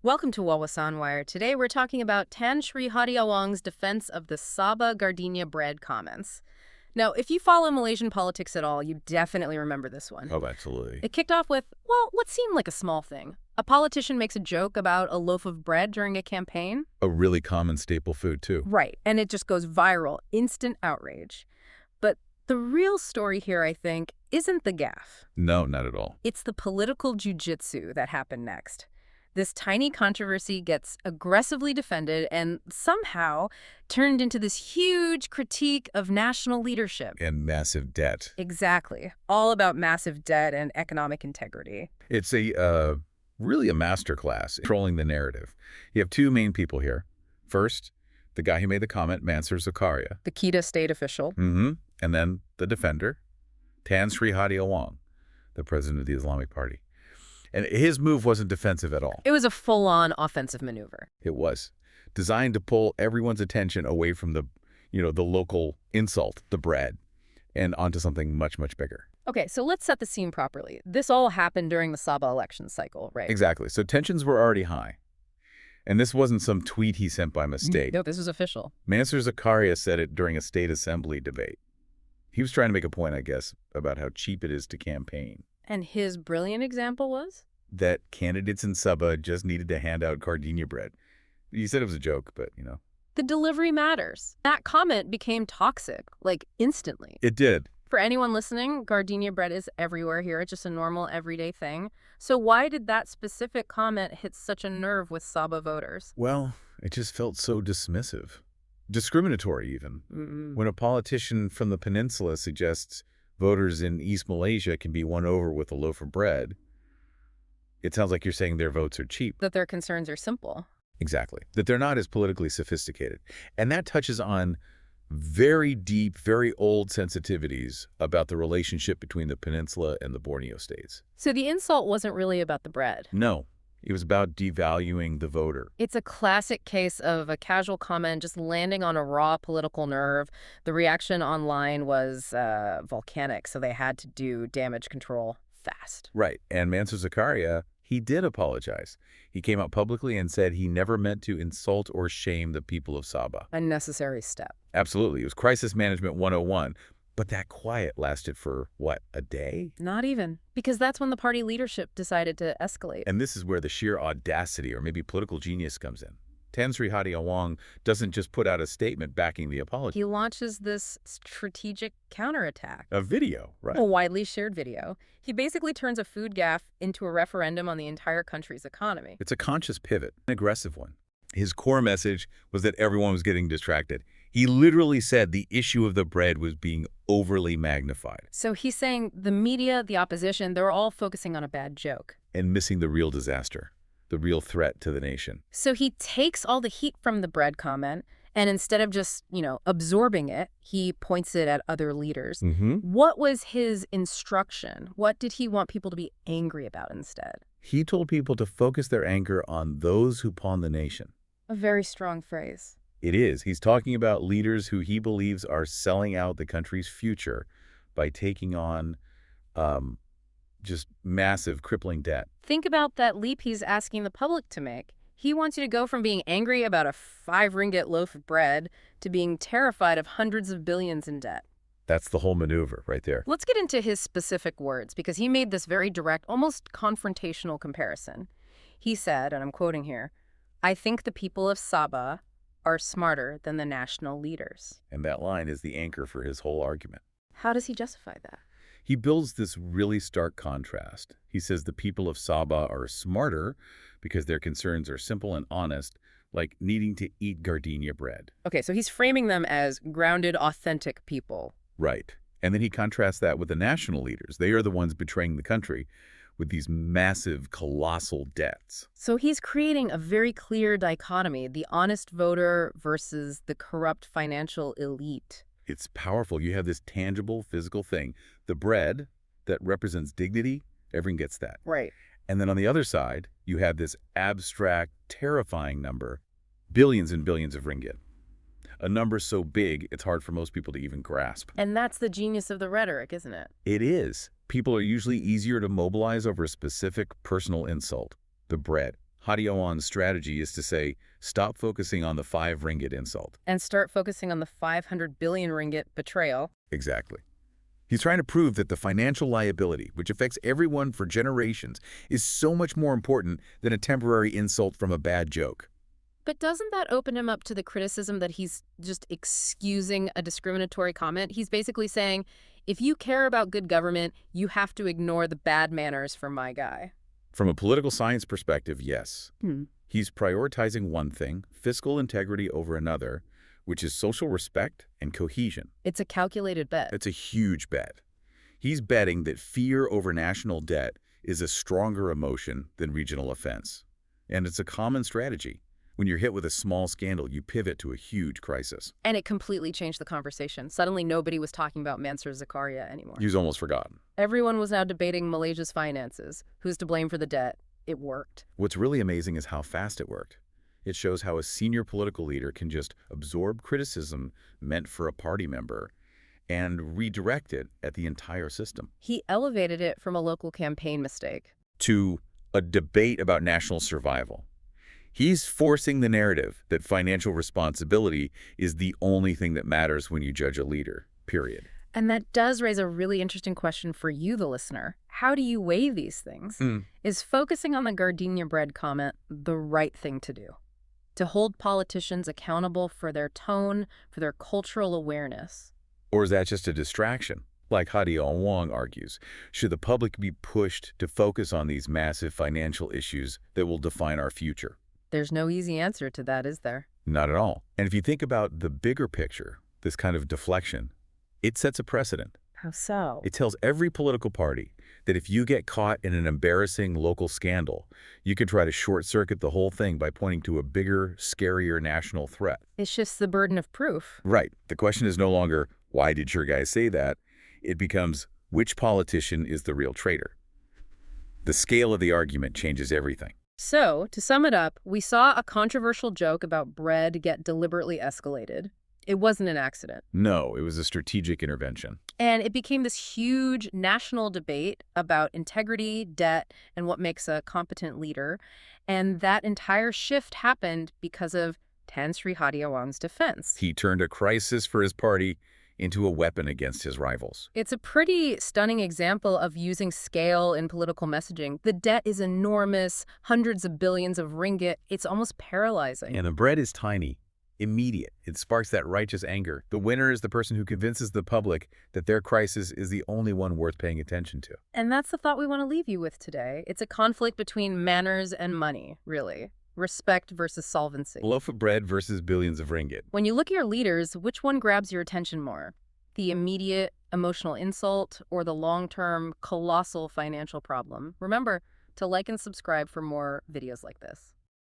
Welcome to Wawasan Wire. Today we're talking about Tan Sri Hadi Awang's defense of the Sabah Gardenia bread comments. Now, if you follow Malaysian politics at all, you definitely remember this one. Oh, absolutely. It kicked off with, well, what seemed like a small thing. A politician makes a joke about a loaf of bread during a campaign. A really common staple food, too. Right, and it just goes viral, instant outrage. But the real story here, I think, isn't the gaff. No, not at all. It's the political jiu-jitsu that happened next. This tiny controversy gets aggressively defended and somehow turned into this huge critique of national leadership. And massive debt. Exactly. All about massive debt and economic integrity. It's really a masterclass in controlling the narrative. You have two main people here. First, the guy who made the comment, Mansur Zakaria. The Kedah state official. And then the defender, Tan Sri Hadi Awang, the president of the Islamic Party. And his move wasn't defensive at all. It was a full-on offensive maneuver. It was designed to pull everyone's attention away from the local insult, the bread, and onto something much, much bigger. Okay, so let's set the scene properly. This all happened during the Sabah election cycle, right? Exactly. So tensions were already high. And this wasn't some tweet he sent by mistake. No, this was official. Mansur Zakaria said it during a state assembly debate. He was trying to make a point, I guess, about how cheap it is to campaign. And his brilliant example was? That candidates in Sabah just needed to hand out Gardenia bread. He said it was a joke, but, The delivery matters. That comment became toxic, like instantly. It did. For anyone listening, gardenia bread is everywhere here. It's just a normal, everyday thing. So why did that specific comment hit such a nerve with Sabah voters? Well, it just felt so dismissive. Discriminatory, even. When a politician from the peninsula suggests voters in East Malaysia can be won over with a loaf of bread, it sounds like you're saying their votes are cheap. That their concerns are simple. Exactly. That they're not as politically sophisticated. And that touches on very deep, very old sensitivities about the relationship between the peninsula and the Borneo states. So the insult wasn't really about the bread. No. It was about devaluing the voter. It's a classic case of a casual comment just landing on a raw political nerve. The reaction online was volcanic, so they had to do damage control fast. Right. And Mansur Zakaria, he did apologize. He came out publicly and said he never meant to insult or shame the people of Sabah. A necessary step. Absolutely. It was crisis management 101. But that quiet lasted for, what, a day? Not even. Because that's when the party leadership decided to escalate. And this is where the sheer audacity or maybe political genius comes in. Tan Sri Hadi Awang doesn't just put out a statement backing the apology. He launches this strategic counterattack. A video, right? A widely shared video. He basically turns a food gaffe into a referendum on the entire country's economy. It's a conscious pivot, an aggressive one. His core message was that everyone was getting distracted. He literally said the issue of the bread was being overly magnified. So he's saying the media, the opposition, they're all focusing on a bad joke. And missing the real disaster, the real threat to the nation. So he takes all the heat from the bread comment, and instead of just, absorbing it, he points it at other leaders. What was his instruction? What did he want people to be angry about instead? He told people to focus their anger on those who pawn the nation. A very strong phrase. It is. He's talking about leaders who he believes are selling out the country's future by taking on just massive, crippling debt. Think about that leap he's asking the public to make. He wants you to go from being angry about a 5 ringgit loaf of bread to being terrified of hundreds of billions in debt. That's the whole maneuver right there. Let's get into his specific words, because he made this very direct, almost confrontational comparison. He said, and I'm quoting here, "I think the people of Sabah are smarter than the national leaders." And that line is the anchor for his whole argument. How does he justify that? He builds this really stark contrast. He says the people of Sabah are smarter because their concerns are simple and honest, like needing to eat gardenia bread. Okay, so he's framing them as grounded, authentic people. Right. And then he contrasts that with the national leaders. They are the ones betraying the country with these massive, colossal debts. So he's creating a very clear dichotomy, the honest voter versus the corrupt financial elite. It's powerful. You have this tangible, physical thing. The bread that represents dignity, everyone gets that. Right. And then on the other side, you have this abstract, terrifying number, billions and billions of ringgit. A number so big, it's hard for most people to even grasp. And that's the genius of the rhetoric, isn't it? It is. People are usually easier to mobilize over a specific personal insult. The bread. Hadi Awang's strategy is to say, stop focusing on the 5 ringgit insult. And start focusing on the 500 billion ringgit betrayal. Exactly. He's trying to prove that the financial liability, which affects everyone for generations, is so much more important than a temporary insult from a bad joke. But doesn't that open him up to the criticism that he's just excusing a discriminatory comment? He's basically saying, if you care about good government, you have to ignore the bad manners from my guy. From a political science perspective, yes. He's prioritizing one thing, fiscal integrity over another, which is social respect and cohesion. It's a calculated bet. It's a huge bet. He's betting that fear over national debt is a stronger emotion than regional offense. And it's a common strategy. When you're hit with a small scandal, you pivot to a huge crisis. And it completely changed the conversation. Suddenly, nobody was talking about Mansur Zakaria anymore. He was almost forgotten. Everyone was now debating Malaysia's finances. Who's to blame for the debt? It worked. What's really amazing is how fast it worked. It shows how a senior political leader can just absorb criticism meant for a party member and redirect it at the entire system. He elevated it from a local campaign mistake to a debate about national survival. He's forcing the narrative that financial responsibility is the only thing that matters when you judge a leader, period. And that does raise a really interesting question for you, the listener. How do you weigh these things? Is focusing on the Gardenia bread comment the right thing to do? To hold politicians accountable for their tone, for their cultural awareness? Or is that just a distraction? Like Hadi Awang argues, should the public be pushed to focus on these massive financial issues that will define our future? There's no easy answer to that, is there? Not at all. And if you think about the bigger picture, this kind of deflection, it sets a precedent. How so? It tells every political party that if you get caught in an embarrassing local scandal, you can try to short-circuit the whole thing by pointing to a bigger, scarier national threat. It shifts the burden of proof. Right. The question is no longer, why did your guy say that? It becomes, which politician is the real traitor? The scale of the argument changes everything. So, to sum it up, we saw a controversial joke about bread get deliberately escalated. It wasn't an accident. No, it was a strategic intervention. And it became this huge national debate about integrity, debt, and what makes a competent leader. And that entire shift happened because of Tan Sri Hadi Awang's defense. He turned a crisis for his party into a weapon against his rivals. It's a pretty stunning example of using scale in political messaging. The debt is enormous, hundreds of billions of ringgit. It's almost paralyzing. And the bread is tiny, immediate. It sparks that righteous anger. The winner is the person who convinces the public that their crisis is the only one worth paying attention to. And that's the thought we want to leave you with today. It's a conflict between manners and money, really. Respect versus solvency. A loaf of bread versus billions of ringgit. When you look at your leaders, which one grabs your attention more? The immediate emotional insult or the long-term colossal financial problem? Remember to like and subscribe for more videos like this.